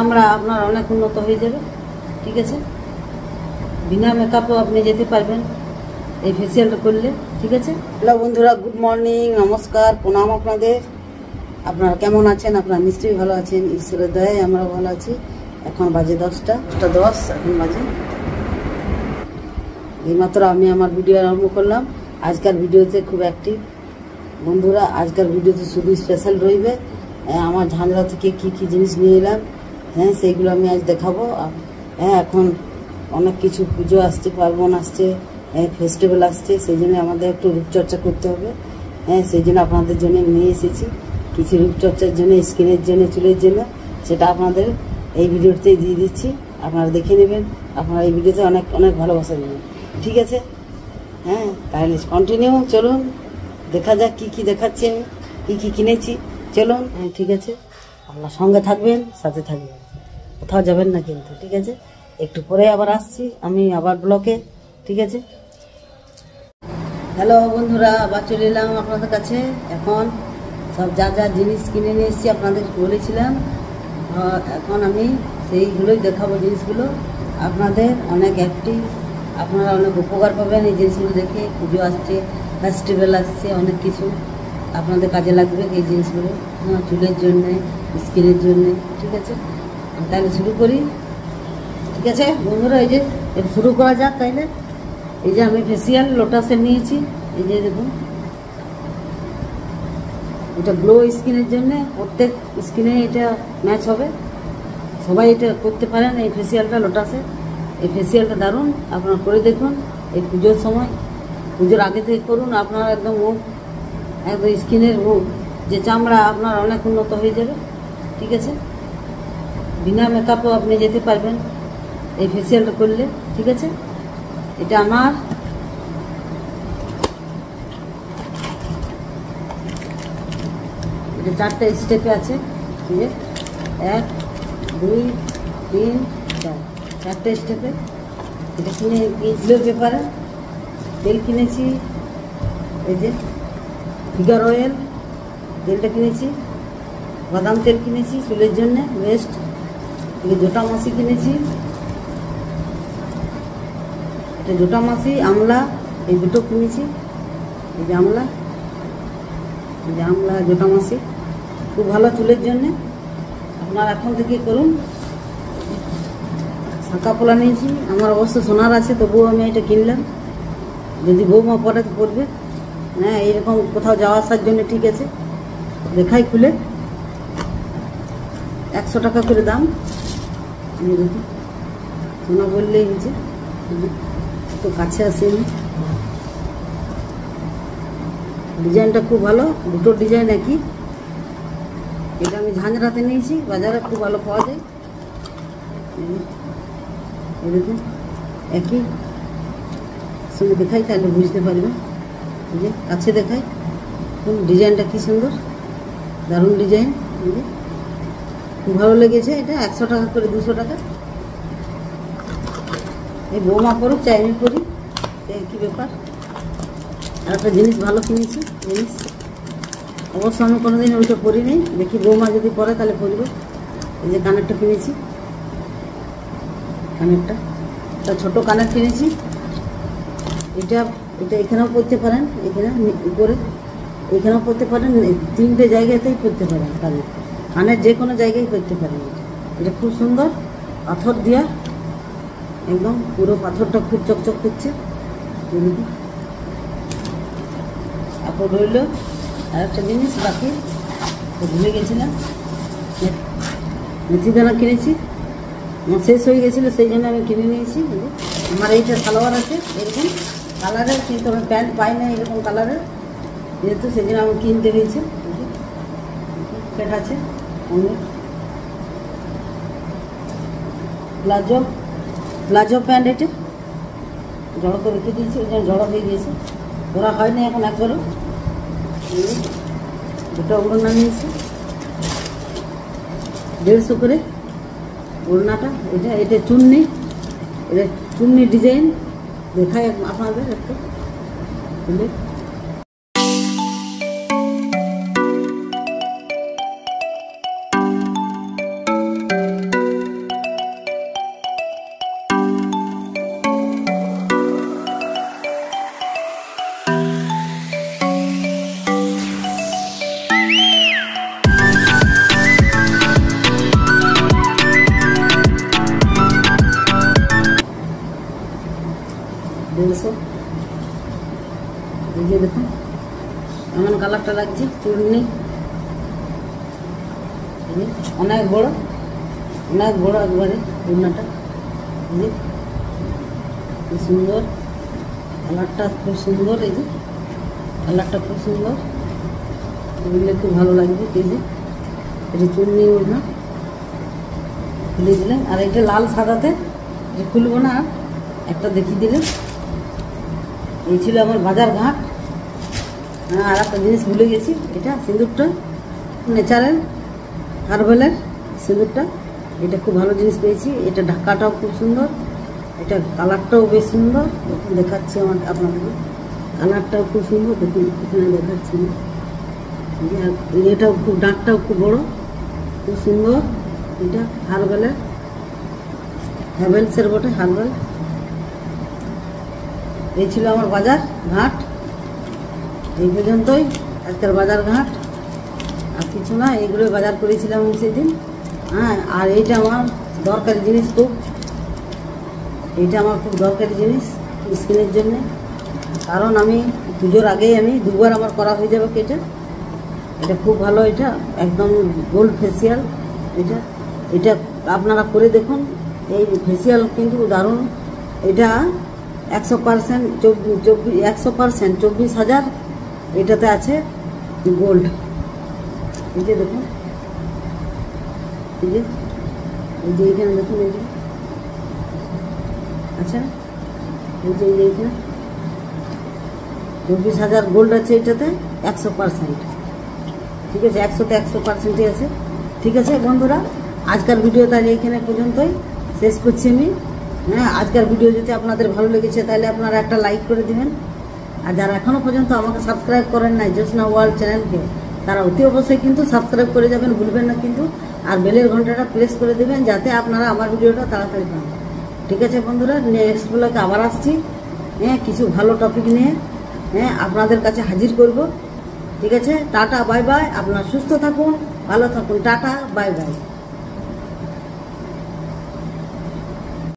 আমরা আপনার অনেক উন্নত হয়ে যাবে। ঠিক আছে, বিনা মেকআপও আপনি যেতে পারবেন এই ফেসিয়ালটা করলে। ঠিক আছে। হ্যালো বন্ধুরা, গুড মর্নিং, নমস্কার, প্রণাম আপনাদের। আপনারা কেমন আছেন? আপনারা নিশ্চয়ই ভালো আছেন, ঈশ্বরের দয়ায় আমরা ভালো আছি। এখন বাজে 10টা 10 এখন বাজে। এইমাত্র আমি আমার ভিডিও আরম্ভ করলাম। আজকের ভিডিওতে খুব অ্যাক্টিভ বন্ধুরা। আজকের ভিডিওতে শুধু স্পেশাল রইবে আমার ঝাঁঝরা থেকে কি জিনিস নিয়ে এলাম, হ্যাঁ সেইগুলো আমি আজ দেখাবো। হ্যাঁ, এখন অনেক কিছু পুজো আসছে, পার্বণ আসছে, ফেস্টিভ্যাল আসছে, সেই জন্য আমাদের একটু রূপচর্চা করতে হবে। হ্যাঁ, সেই জন্য আপনাদের জন্য নিয়ে এসেছি কিছু রূপচর্চার জন্য, স্কিনের জন্য, চুলের জন্য। সেটা আপনাদের এই ভিডিওতেই দিয়ে দিচ্ছি, আপনারা দেখে নেবেন। আপনারা এই ভিডিওতে অনেক অনেক ভালোবাসা দেবেন। ঠিক আছে, হ্যাঁ তাহলে কন্টিনিউ চলুন, দেখা যাক কী দেখাচ্ছি আমি, কী কিনেছি। চলুন, হ্যাঁ ঠিক আছে, আপনার সঙ্গে থাকবেন, সাথে থাকবেন, কোথাও যাবেন না কিন্তু। ঠিক আছে, একটু পরে আবার আসছি আমি আবার ব্লকে। ঠিক আছে। হ্যালো বন্ধুরা, আবার চলে এলাম আপনাদের কাছে। এখন সব যা জিনিস কিনে নিয়ে এসেছি আপনাদের বলেছিলাম, এখন আমি সেইগুলোই দেখাবো। জিনিসগুলো আপনাদের অনেক অ্যাক্টিভ, আপনারা অনেক উপকার পাবেন এই জিনিসগুলো দেখে। পুজো আসছে, ফেস্টিভ্যাল আসছে, অনেক কিছু আপনাদের কাজে লাগবে এই জিনিসগুলো, চুলের জন্যে, স্কিনের জন্যে। ঠিক আছে, তাহলে শুরু করি। ঠিক আছে বন্ধুরা, এই যে শুরু করা যাক তাইলে। এই যে আমি ফেসিয়াল লোটাসের নিয়েছি, এই যে দেখুন, এটা গ্লো স্কিনের জন্য, প্রত্যেক স্কিনে এটা ম্যাচ হবে, সবাই এটা করতে পারেন। এই ফেসিয়ালটা লোটাসের, এই ফেসিয়ালটা দারুণ, আপনারা করে দেখুন। এই পুজোর সময়, পুজোর আগে থেকে করুন, আপনারা একদম মুখ, একদম স্কিনের মুখ যে চামড়া আপনার অনেক উন্নত হয়ে যাবে। ঠিক আছে, বিনা মেকআপও আপনি যেতে পারবেন এই ফেসিয়ালটা করলে। ঠিক আছে, এটা আমার এটা 4টে স্টেপে আছে। ঠিক আছে, 1 2 3 4, 4টে স্টেপে। এটা কিনে গিয়েছিল পেপারে। তেল কিনেছি, এই যে ফিগার অয়েল তেলটা কিনেছি, বাদাম তেল কিনেছি চুলের জন্য বেস্ট। এই জোটা মাছি কিনেছি, এটা জোটা মাছি, আমলা, এই দুটো কিনেছি। এই যে আমলা, এই যে আমলা, জোটা মাছি খুব ভালো চুলের জন্যে, আপনারা এখন থেকে করুন। শাঁকা পোলা নিয়েছি, আমার অবশ্য সোনার আছে, তবুও আমি এটা কিনলাম, যদি বৌমা পরে তো পরবে। হ্যাঁ, এইরকম কোথাও যাওয়া আসার জন্য। ঠিক আছে, দেখাই খুলে, 100 টাকা করে দাম। দেখুন, সোনা বললেই হয়েছে, তো কাছে আসেনি। ডিজাইনটা খুব ভালো, দুটো ডিজাইন একই। এটা আমি ঝাঁঝরাতে নিয়েছি, বাজারে খুব ভালো পাওয়া যায়। এই দেখুন, একই সঙ্গে দেখাই, তাহলে বুঝতে পারবেন। এই যে কাছে দেখাই, ডিজাইনটা কি সুন্দর, দারুণ ডিজাইন। এই যে খুব ভালো লেগেছে। এটা 100 টাকা করে, 200 টাকা। এই বৌমা পড়ুক চাই আমি পড়ি, কী ব্যাপার। আর একটা জিনিস ভালো কিনেছি, জিনিস অবশ্য আমি কোনোদিন ওইটা পরি নেই, দেখি বৌমা যদি পরে তাহলে পরবো। এই যে কানেরটা কিনেছি, কানেরটা একটা ছোটো কানের কিনেছি। এটা এখানেও পরতে পারেন, এখানে উপরে এখানেও পরতে পারেন, 3টে জায়গাতেই পরতে পারেন। কানের যে কোনো জায়গায় পরতে পারেন। এটা খুব সুন্দর, পাথর দিয়া, একদম পুরো পাথরটা খুব চকচক করছে। তারপর রইল আর একটা জিনিস বাকি, ভুলে গেছিলাম, মেথি দানা কিনেছি। আমার শেষ হয়ে গেছিলো, সেই জন্য আমি কিনে নিয়েছি। আমার এইটা সালোয়ার আছে এরকম কালারের, কিন্তু আমি প্যান্ট পাই না এরকম কালারের, যেহেতু সেই জন্য আমি কিনতে হয়েছে। প্যান্ট আছে অনেক, প্লাজো প্যান্ট, এটা জড়ো করে রেখে দিয়েছি, ওই জন্য জড়ো হয়ে গিয়েছে, ওরা হয়নি এখন একবারও। দুটো ওড়না নিয়েছি, 150 করে ওড়নাটা। এটা চুন্নি, এটা চুন্নি ডিজাইন দেখাই আপনাদের একটু। যে দেখুন এমন কালারটা লাগছে, চূর্ণি অনেক বড় একবারে ওড়নাটা, কি সুন্দর কালারটা, খুব সুন্দর। এই যে কালারটা খুব সুন্দর, বুঝলে খুব ভালো লাগবে। এই যে এটা চূর্ণি ওড়না খুলে দিলেন। আর এটা লাল সাদাতে যে খুলবো না, একটা দেখিয়ে দিলেন। এই ছিল আমার বাজার ঘাট। আর একটা জিনিস ভুলে গেছি, এটা সিঁদুরটা ন্যাচারাল হার্বালের সিঁদুরটা, এটা খুব ভালো জিনিস পেয়েছি। এটা ঢাকাটাও খুব সুন্দর, এটা কালারটাও বেশ সুন্দর। দেখাচ্ছি আপনাদেরকে, কালারটাও খুব সুন্দর। দেখুন এখানে দেখাচ্ছি, এটাও খুব, ডাঁটটাও খুব বড়, খুব সুন্দর। এটা হার্বালের, হ্যাভেলসের বটে, হার্বাল। এই ছিল আমার বাজার ঘাট। এই পর্যন্তই আজকের বাজার ঘাট, আর কিছু না। এইগুলো বাজার করেছিলাম সেদিন। হ্যাঁ, আর এইটা আমার দরকারি জিনিস খুব, এইটা আমার খুব দরকারি জিনিস স্কিনের জন্য। কারণ আমি পুজোর আগেই আমি দুবার আমার করা হয়ে যাবে। এটা খুব ভালো, এটা একদম গোল্ড ফেসিয়াল। এটা আপনারা করে দেখুন, এই ফেসিয়াল কিন্তু দারুণ। এটা 100%, 24,000 এটাতে আছে গোল্ড। এই যে দেখুন, এই যে এখানে দেখুন, এই যে আচ্ছা, এই যে এখানে 24,000 গোল্ড আছে এটাতে, 100%। ঠিক আছে, 100তে 100%ই আছে। ঠিক আছে বন্ধুরা, আজকের ভিডিও তাহলে এইখানে পর্যন্তই শেষ করছি আমি। হ্যাঁ, আজকের ভিডিও যদি আপনাদের ভালো লেগেছে তাহলে আপনারা একটা লাইক করে দিবেন। আর যারা এখনও পর্যন্ত আমাকে সাবস্ক্রাইব করেন নাই জ্যোৎস্না ওয়ার্ল্ড চ্যানেলকে, তারা অতি অবশ্যই কিন্তু সাবস্ক্রাইব করে যাবেন, ভুলবেন না কিন্তু। আর বেলের ঘন্টাটা প্রেস করে দেবেন, যাতে আপনারা আমার ভিডিওটা তাড়াতাড়ি পান। ঠিক আছে বন্ধুরা, নেক্সট ব্লগে আবার আসছি। হ্যাঁ, কিছু ভালো টপিক নিয়ে আপনাদের কাছে হাজির করব। ঠিক আছে, টাটা বাই বাই। আপনারা সুস্থ থাকুন, ভালো থাকুন, টাটা বাই বাই।